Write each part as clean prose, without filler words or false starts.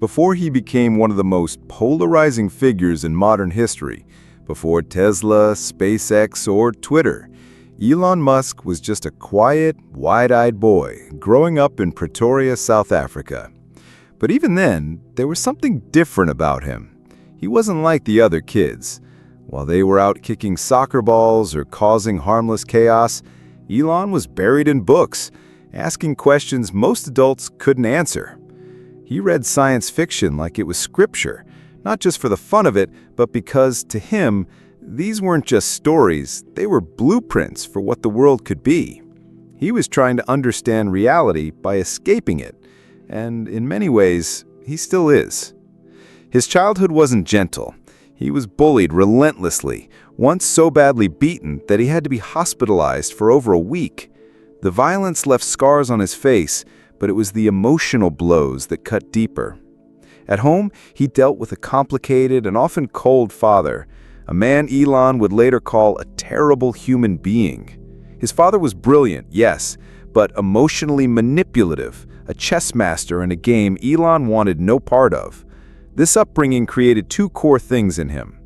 Before he became one of the most polarizing figures in modern history, before Tesla, SpaceX, or Twitter, Elon Musk was just a quiet, wide-eyed boy growing up in Pretoria, South Africa. But even then, there was something different about him. He wasn't like the other kids. While they were out kicking soccer balls or causing harmless chaos, Elon was buried in books, asking questions most adults couldn't answer. He read science fiction like it was scripture, not just for the fun of it, but because, to him, these weren't just stories, they were blueprints for what the world could be. He was trying to understand reality by escaping it, and in many ways, he still is. His childhood wasn't gentle. He was bullied relentlessly, once so badly beaten that he had to be hospitalized for over a week. The violence left scars on his face, but it was the emotional blows that cut deeper. At home, he dealt with a complicated and often cold father, a man Elon would later call a terrible human being. His father was brilliant, yes, but emotionally manipulative, a chess master in a game Elon wanted no part of. This upbringing created two core things in him.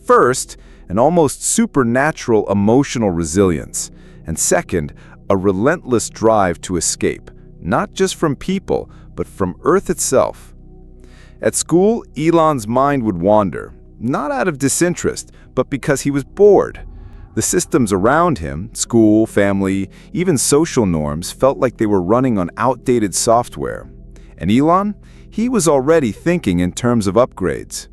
First, an almost supernatural emotional resilience, and second, a relentless drive to escape, not just from people, but from Earth itself. At school, Elon's mind would wander, not out of disinterest, but because he was bored. The systems around him, school, family, even social norms, felt like they were running on outdated software. And Elon? He was already thinking in terms of upgrades.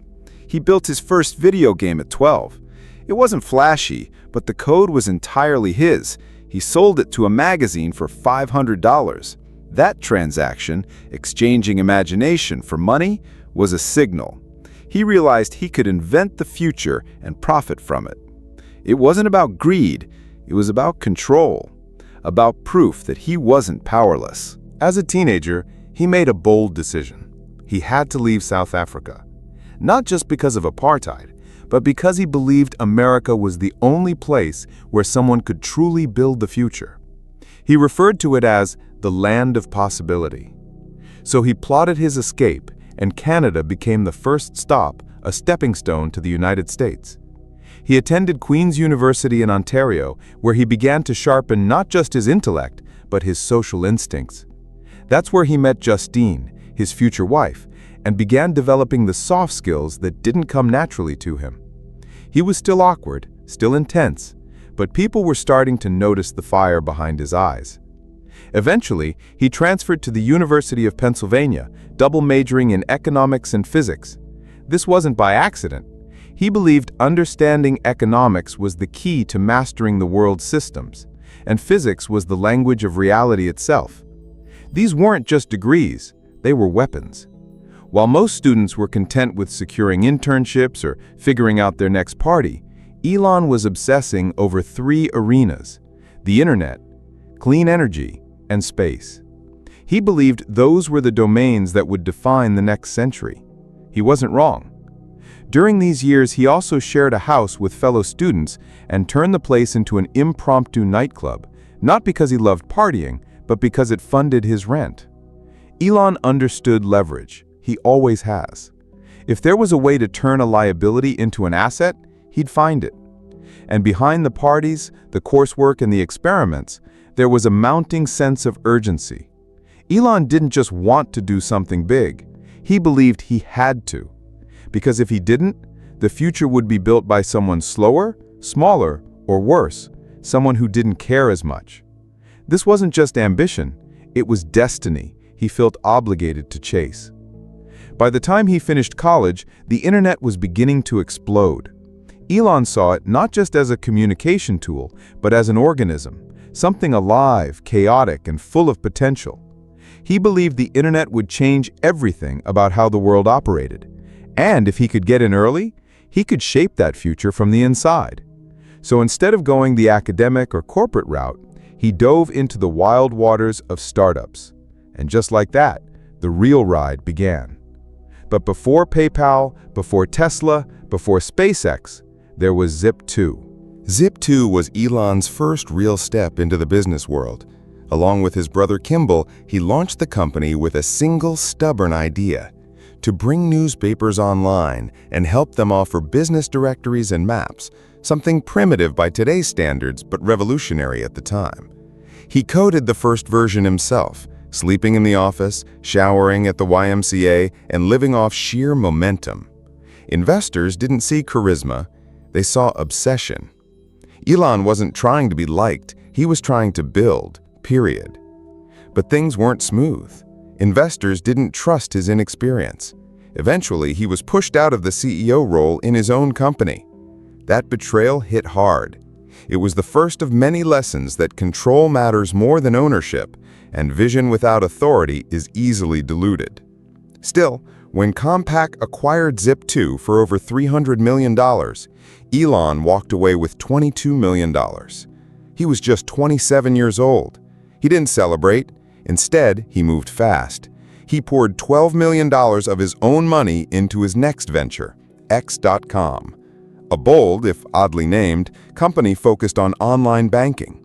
He built his first video game at 12. It wasn't flashy, but the code was entirely his. He sold it to a magazine for $500. That transaction, exchanging imagination for money, was a signal. He realized he could invent the future and profit from it. It wasn't about greed, it was about control, about proof that he wasn't powerless. As a teenager, he made a bold decision. He had to leave South Africa. Not just because of apartheid, but because he believed America was the only place where someone could truly build the future. He referred to it as the land of possibility. So he plotted his escape, and Canada became the first stop, a stepping stone to the United States. He attended Queen's University in Ontario, where he began to sharpen not just his intellect, but his social instincts. That's where he met Justine, his future wife, and began developing the soft skills that didn't come naturally to him. He was still awkward, still intense, but people were starting to notice the fire behind his eyes. Eventually, he transferred to the University of Pennsylvania, double majoring in economics and physics. This wasn't by accident. He believed understanding economics was the key to mastering the world's systems, and physics was the language of reality itself. These weren't just degrees, they were weapons. While most students were content with securing internships or figuring out their next party, Elon was obsessing over three arenas: the internet, clean energy, and space. He believed those were the domains that would define the next century. He wasn't wrong. During these years, he also shared a house with fellow students and turned the place into an impromptu nightclub, not because he loved partying, but because it funded his rent. Elon understood leverage. He always has. If there was a way to turn a liability into an asset, he'd find it. And behind the parties, the coursework, and the experiments, there was a mounting sense of urgency. Elon didn't just want to do something big. He believed he had to. Because if he didn't, the future would be built by someone slower, smaller, or worse, someone who didn't care as much. This wasn't just ambition, it was destiny he felt obligated to chase. By the time he finished college, the internet was beginning to explode. Elon saw it not just as a communication tool, but as an organism, something alive, chaotic, and full of potential. He believed the internet would change everything about how the world operated. And if he could get in early, he could shape that future from the inside. So instead of going the academic or corporate route, he dove into the wild waters of startups. And just like that, the real ride began. But before PayPal, before Tesla, before SpaceX, there was Zip2. Zip2 was Elon's first real step into the business world. Along with his brother Kimball, he launched the company with a single stubborn idea: to bring newspapers online and help them offer business directories and maps, something primitive by today's standards but revolutionary at the time. He coded the first version himself, sleeping in the office, showering at the YMCA, and living off sheer momentum. Investors didn't see charisma, they saw obsession. Elon wasn't trying to be liked, he was trying to build, period. But things weren't smooth. Investors didn't trust his inexperience. Eventually, he was pushed out of the CEO role in his own company. That betrayal hit hard. It was the first of many lessons that control matters more than ownership, and vision without authority is easily diluted. Still, when Compaq acquired Zip2 for over $300 million, Elon walked away with $22 million. He was just 27 years old. He didn't celebrate. Instead, he moved fast. He poured $12 million of his own money into his next venture, X.com, a bold, if oddly named, company focused on online banking.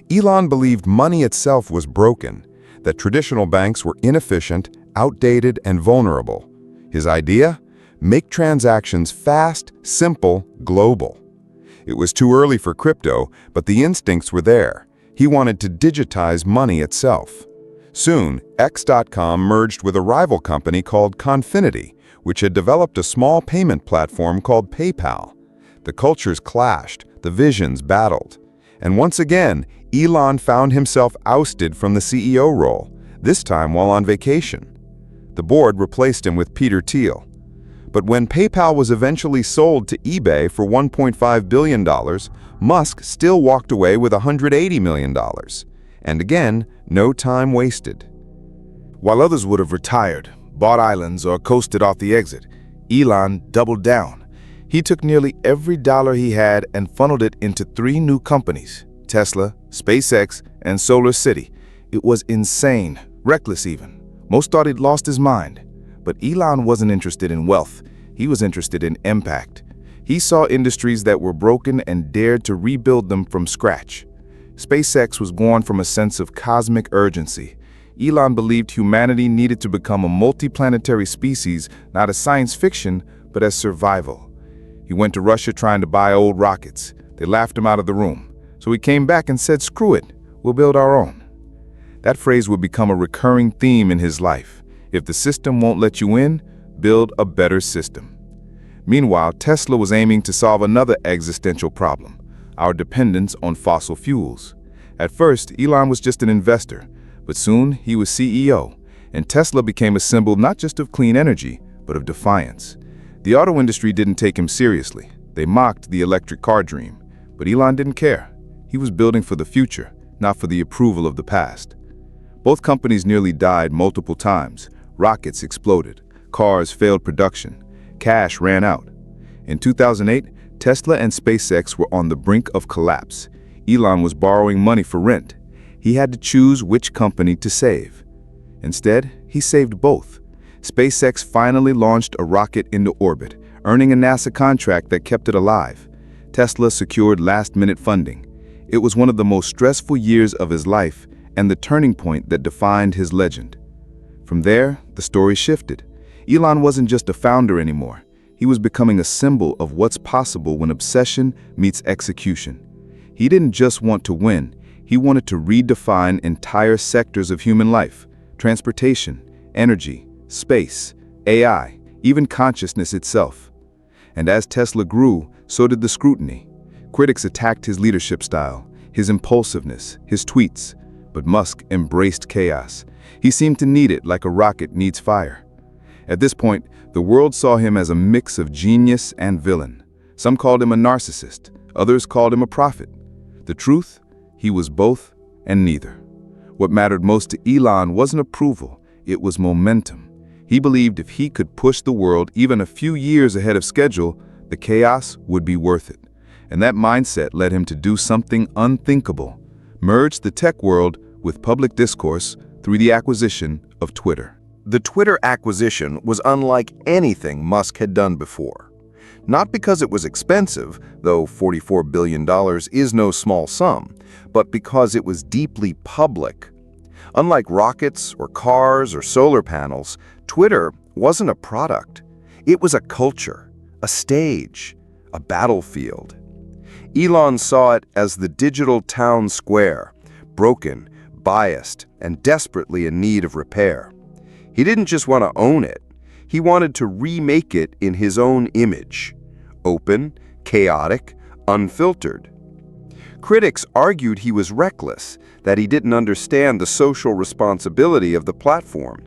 Elon believed money itself was broken, that traditional banks were inefficient, outdated, and vulnerable. His idea? Make transactions fast, simple, global. It was too early for crypto, but the instincts were there. He wanted to digitize money itself. Soon, X.com merged with a rival company called Confinity, which had developed a small payment platform called PayPal. The cultures clashed, the visions battled. And once again, Elon found himself ousted from the CEO role, this time while on vacation. The board replaced him with Peter Thiel. But when PayPal was eventually sold to eBay for $1.5 billion, Musk still walked away with $180 million. And again, no time wasted. While others would have retired, bought islands, or coasted off the exit, Elon doubled down. He took nearly every dollar he had and funneled it into 3 new companies: Tesla, SpaceX, and SolarCity. It was insane, reckless even. Most thought he'd lost his mind. But Elon wasn't interested in wealth. He was interested in impact. He saw industries that were broken and dared to rebuild them from scratch. SpaceX was born from a sense of cosmic urgency. Elon believed humanity needed to become a multiplanetary species, not as science fiction, but as survival. He went to Russia trying to buy old rockets. They laughed him out of the room. So he came back and said, "Screw it, we'll build our own." That phrase would become a recurring theme in his life. If the system won't let you in, build a better system. Meanwhile, Tesla was aiming to solve another existential problem: our dependence on fossil fuels. At first, Elon was just an investor, but soon he was CEO, and Tesla became a symbol not just of clean energy, but of defiance. The auto industry didn't take him seriously. They mocked the electric car dream, but Elon didn't care. He was building for the future, not for the approval of the past. Both companies nearly died multiple times. Rockets exploded. Cars failed production. Cash ran out. In 2008, Tesla and SpaceX were on the brink of collapse. Elon was borrowing money for rent. He had to choose which company to save. Instead, he saved both. SpaceX finally launched a rocket into orbit, earning a NASA contract that kept it alive. Tesla secured last-minute funding. It was one of the most stressful years of his life and the turning point that defined his legend. From there, the story shifted. Elon wasn't just a founder anymore. He was becoming a symbol of what's possible when obsession meets execution. He didn't just want to win. He wanted to redefine entire sectors of human life: transportation, energy, space, AI, even consciousness itself. And as Tesla grew, so did the scrutiny. Critics attacked his leadership style, his impulsiveness, his tweets. But Musk embraced chaos. He seemed to need it like a rocket needs fire. At this point, the world saw him as a mix of genius and villain. Some called him a narcissist, others called him a prophet. The truth? He was both and neither. What mattered most to Elon wasn't approval, it was momentum. He believed if he could push the world even a few years ahead of schedule, the chaos would be worth it. And that mindset led him to do something unthinkable: merge the tech world with public discourse through the acquisition of Twitter. The Twitter acquisition was unlike anything Musk had done before. Not because it was expensive, though $44 billion is no small sum, but because it was deeply public. Unlike rockets or cars or solar panels, Twitter wasn't a product. It was a culture, a stage, a battlefield. Elon saw it as the digital town square, broken, biased, and desperately in need of repair. He didn't just want to own it. He wanted to remake it in his own image. Open, chaotic, unfiltered. Critics argued he was reckless, that he didn't understand the social responsibility of the platform.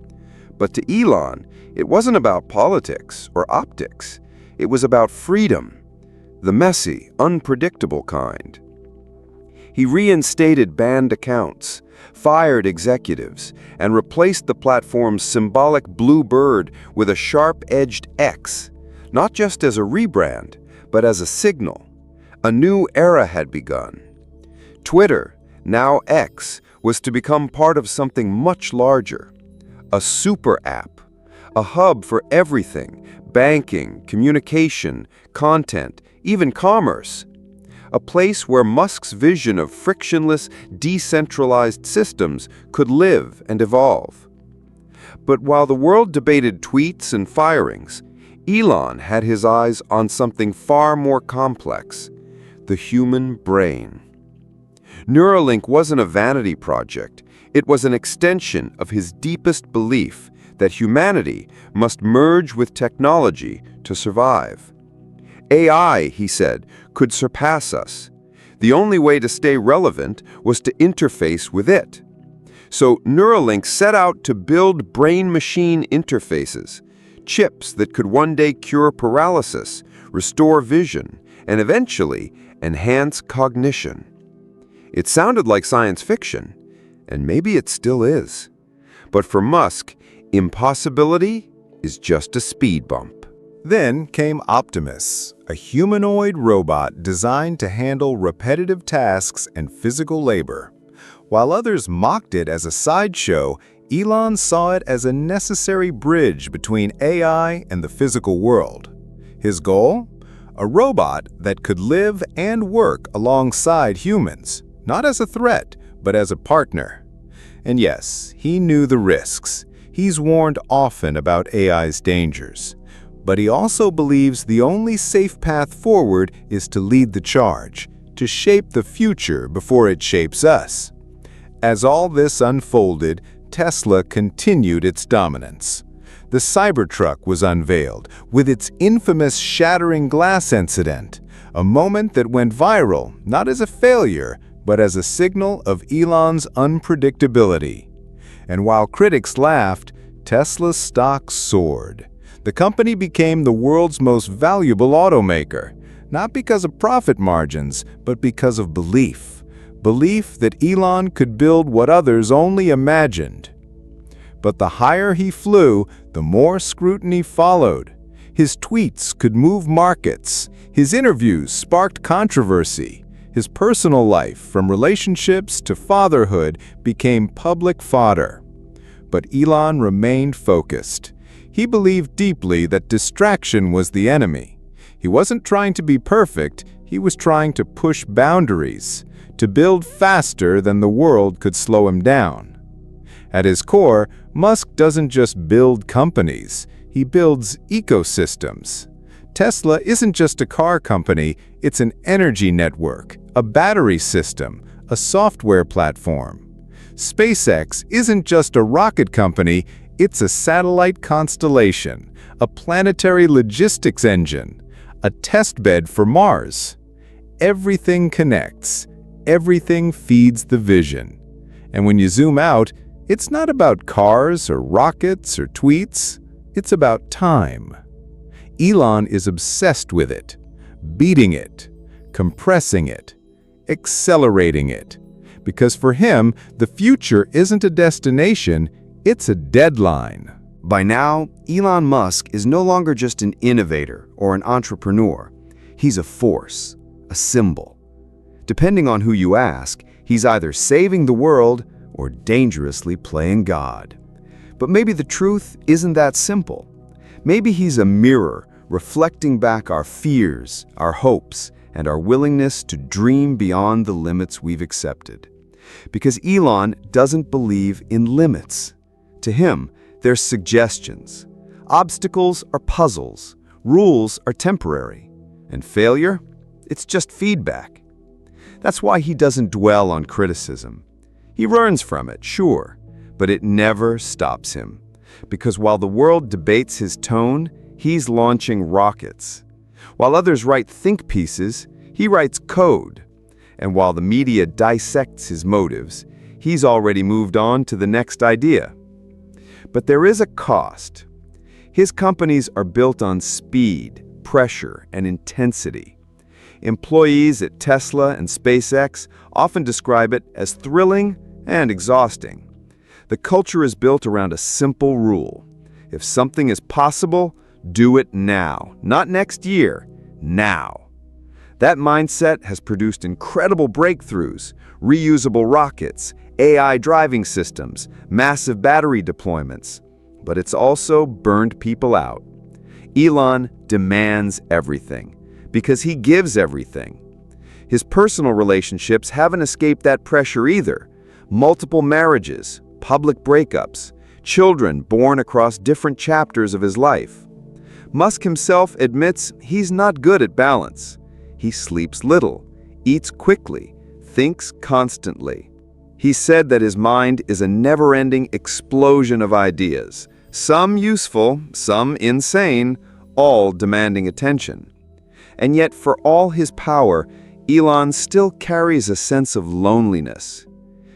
But to Elon, it wasn't about politics or optics. It was about freedom, the messy, unpredictable kind. He reinstated banned accounts, fired executives, and replaced the platform's symbolic blue bird with a sharp-edged X, not just as a rebrand, but as a signal. A new era had begun. Twitter, now X, was to become part of something much larger. A super app, a hub for everything, banking, communication, content, even commerce. A place where Musk's vision of frictionless, decentralized systems could live and evolve. But while the world debated tweets and firings, Elon had his eyes on something far more complex: the human brain. Neuralink wasn't a vanity project. It was an extension of his deepest belief that humanity must merge with technology to survive. AI, he said, could surpass us. The only way to stay relevant was to interface with it. So Neuralink set out to build brain-machine interfaces, chips that could one day cure paralysis, restore vision, and eventually enhance cognition. It sounded like science fiction, and maybe it still is. But for Musk, impossibility is just a speed bump. Then came Optimus, a humanoid robot designed to handle repetitive tasks and physical labor. While others mocked it as a sideshow, Elon saw it as a necessary bridge between AI and the physical world. His goal? A robot that could live and work alongside humans, not as a threat, but as a partner. And yes, he knew the risks. He's warned often about AI's dangers. But he also believes the only safe path forward is to lead the charge, to shape the future before it shapes us. As all this unfolded, Tesla continued its dominance. The Cybertruck was unveiled, with its infamous shattering glass incident, a moment that went viral not as a failure, but as a signal of Elon's unpredictability. And while critics laughed, Tesla's stock soared. The company became the world's most valuable automaker, not because of profit margins, but because of belief. Belief that Elon could build what others only imagined. But the higher he flew, the more scrutiny followed. His tweets could move markets. His interviews sparked controversy. His personal life, from relationships to fatherhood, became public fodder. But Elon remained focused. He believed deeply that distraction was the enemy. He wasn't trying to be perfect, he was trying to push boundaries, to build faster than the world could slow him down. At his core, Musk doesn't just build companies, he builds ecosystems. Tesla isn't just a car company, it's an energy network, a battery system, a software platform. SpaceX isn't just a rocket company, it's a satellite constellation, a planetary logistics engine, a testbed for Mars. Everything connects. Everything feeds the vision. And when you zoom out, it's not about cars or rockets or tweets. It's about time. Elon is obsessed with it, beating it, compressing it, accelerating it. Because for him, the future isn't a destination, it's a deadline. By now, Elon Musk is no longer just an innovator or an entrepreneur. He's a force, a symbol. Depending on who you ask, he's either saving the world or dangerously playing God. But maybe the truth isn't that simple. Maybe he's a mirror reflecting back our fears, our hopes, and our willingness to dream beyond the limits we've accepted. Because Elon doesn't believe in limits. To him, they're suggestions, Obstacles are puzzles, rules are temporary, and failure, it's just feedback. That's why he doesn't dwell on criticism. He learns from it, sure, but it never stops him. Because while the world debates his tone, he's launching rockets. While others write think pieces, he writes code. And while the media dissects his motives, he's already moved on to the next idea. But there is a cost. His companies are built on speed, pressure, and intensity. Employees at Tesla and SpaceX often describe it as thrilling and exhausting. The culture is built around a simple rule. If something is possible, do it now, not next year, now. That mindset has produced incredible breakthroughs, reusable rockets, AI driving systems, massive battery deployments. But it's also burned people out. Elon demands everything, because he gives everything. His personal relationships haven't escaped that pressure either. Multiple marriages, public breakups, children born across different chapters of his life. Musk himself admits he's not good at balance. He sleeps little, eats quickly, thinks constantly. He said that his mind is a never-ending explosion of ideas, some useful, some insane, all demanding attention. And yet, for all his power, Elon still carries a sense of loneliness.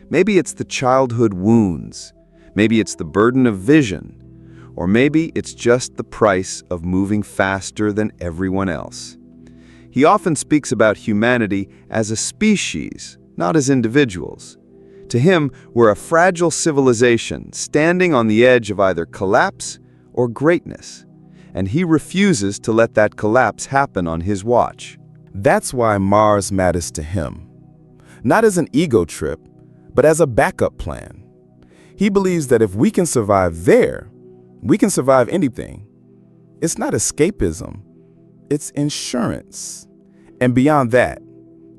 Maybe it's the childhood wounds, maybe it's the burden of vision, or maybe it's just the price of moving faster than everyone else. He often speaks about humanity as a species, not as individuals. To him, we're a fragile civilization standing on the edge of either collapse or greatness, and he refuses to let that collapse happen on his watch. That's why Mars matters to him. Not as an ego trip, but as a backup plan. He believes that if we can survive there, we can survive anything. It's not escapism, it's insurance. And beyond that,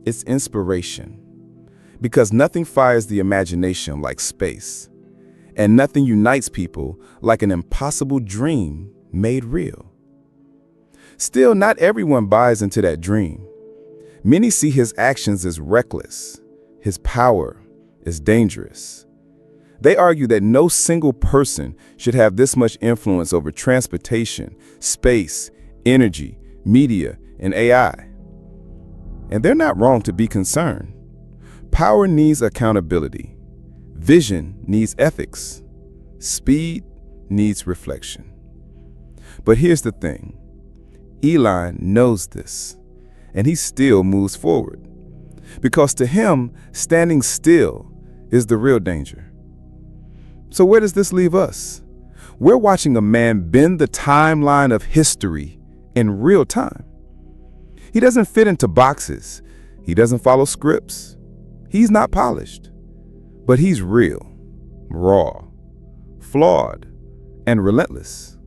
it's inspiration. Because nothing fires the imagination like space, and nothing unites people like an impossible dream made real. Still, not everyone buys into that dream. Many see his actions as reckless, his power as dangerous. They argue that no single person should have this much influence over transportation, space, energy, media, and AI. And they're not wrong to be concerned. Power needs accountability. Vision needs ethics. Speed needs reflection. But here's the thing. Elon knows this, and he still moves forward. Because to him, standing still is the real danger. So where does this leave us? We're watching a man bend the timeline of history in real time. He doesn't fit into boxes. He doesn't follow scripts. He's not polished. But he's real, raw, flawed, and relentless.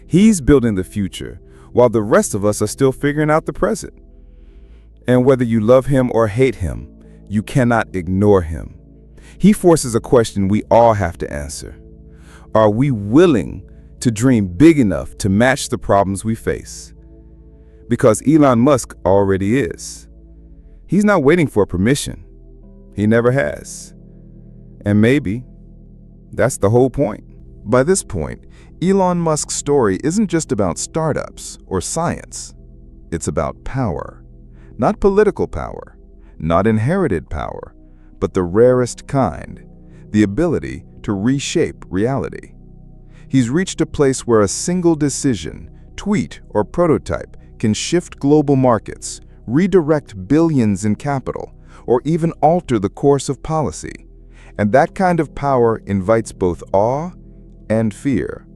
He's building the future while the rest of us are still figuring out the present. And whether you love him or hate him, you cannot ignore him. He forces a question we all have to answer. Are we willing to dream big enough to match the problems we face? Because Elon Musk already is. He's not waiting for permission. He never has. And maybe that's the whole point. By this point, Elon Musk's story isn't just about startups or science. It's about power. Not political power, not inherited power, but the rarest kind, the ability to reshape reality. He's reached a place where a single decision, tweet, or prototype can shift global markets, redirect billions in capital, or even alter the course of policy. And that kind of power invites both awe and fear.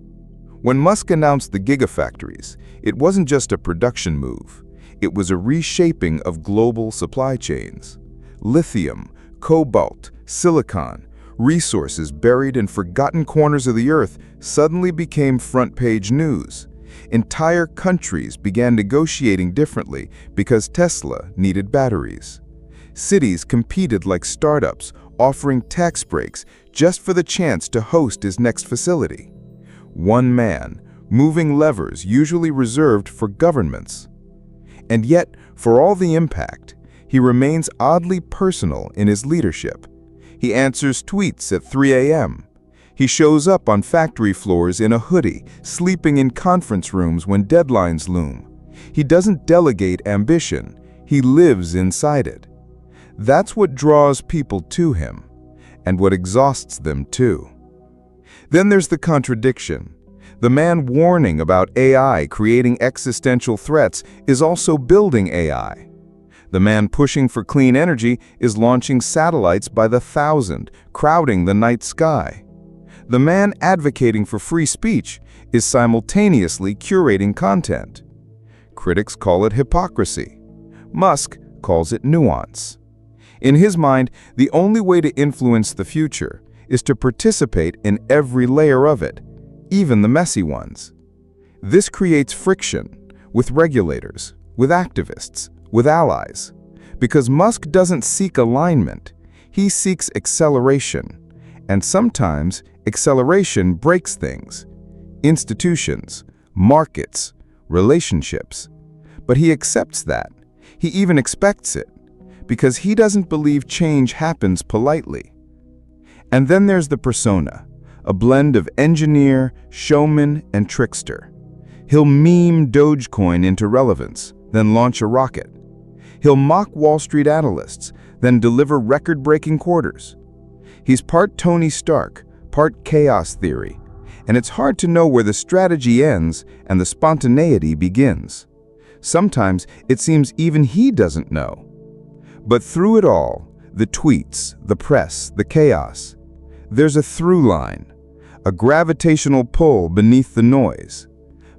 When Musk announced the gigafactories, it wasn't just a production move. It was a reshaping of global supply chains. Lithium, cobalt, silicon, resources buried in forgotten corners of the earth suddenly became front-page news. Entire countries began negotiating differently because Tesla needed batteries. Cities competed like startups, offering tax breaks just for the chance to host his next facility. One man, moving levers usually reserved for governments. And yet, for all the impact, he remains oddly personal in his leadership. He answers tweets at 3 a.m. He shows up on factory floors in a hoodie, sleeping in conference rooms when deadlines loom. He doesn't delegate ambition, he lives inside it. That's what draws people to him, and what exhausts them too. Then there's the contradiction. The man warning about AI creating existential threats is also building AI. The man pushing for clean energy is launching satellites by the thousand, crowding the night sky. The man advocating for free speech is simultaneously curating content. Critics call it hypocrisy. Musk calls it nuance. In his mind, the only way to influence the future is to participate in every layer of it, even the messy ones. This creates friction with regulators, with activists, with allies. Because Musk doesn't seek alignment, he seeks acceleration. And sometimes acceleration breaks things. Institutions, markets, relationships. But he accepts that. He even expects it, because he doesn't believe change happens politely. And then there's the persona, a blend of engineer, showman, and trickster. He'll meme Dogecoin into relevance, then launch a rocket. He'll mock Wall Street analysts, then deliver record-breaking quarters. He's part Tony Stark, part chaos theory, and it's hard to know where the strategy ends and the spontaneity begins. Sometimes it seems even he doesn't know. But through it all, the tweets, the press, the chaos, there's a through line, a gravitational pull beneath the noise.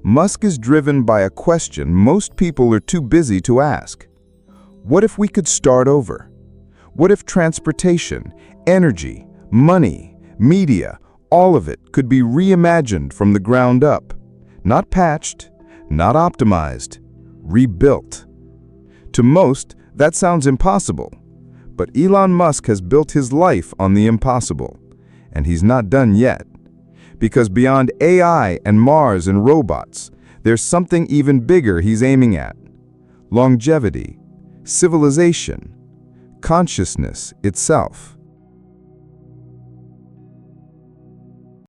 Musk is driven by a question most people are too busy to ask. What if we could start over? What if transportation, energy, money, media, all of it could be reimagined from the ground up? Not patched, not optimized, rebuilt. To most, that sounds impossible. But Elon Musk has built his life on the impossible. And he's not done yet. Because beyond AI and Mars and robots, there's something even bigger he's aiming at. Longevity, civilization, consciousness itself.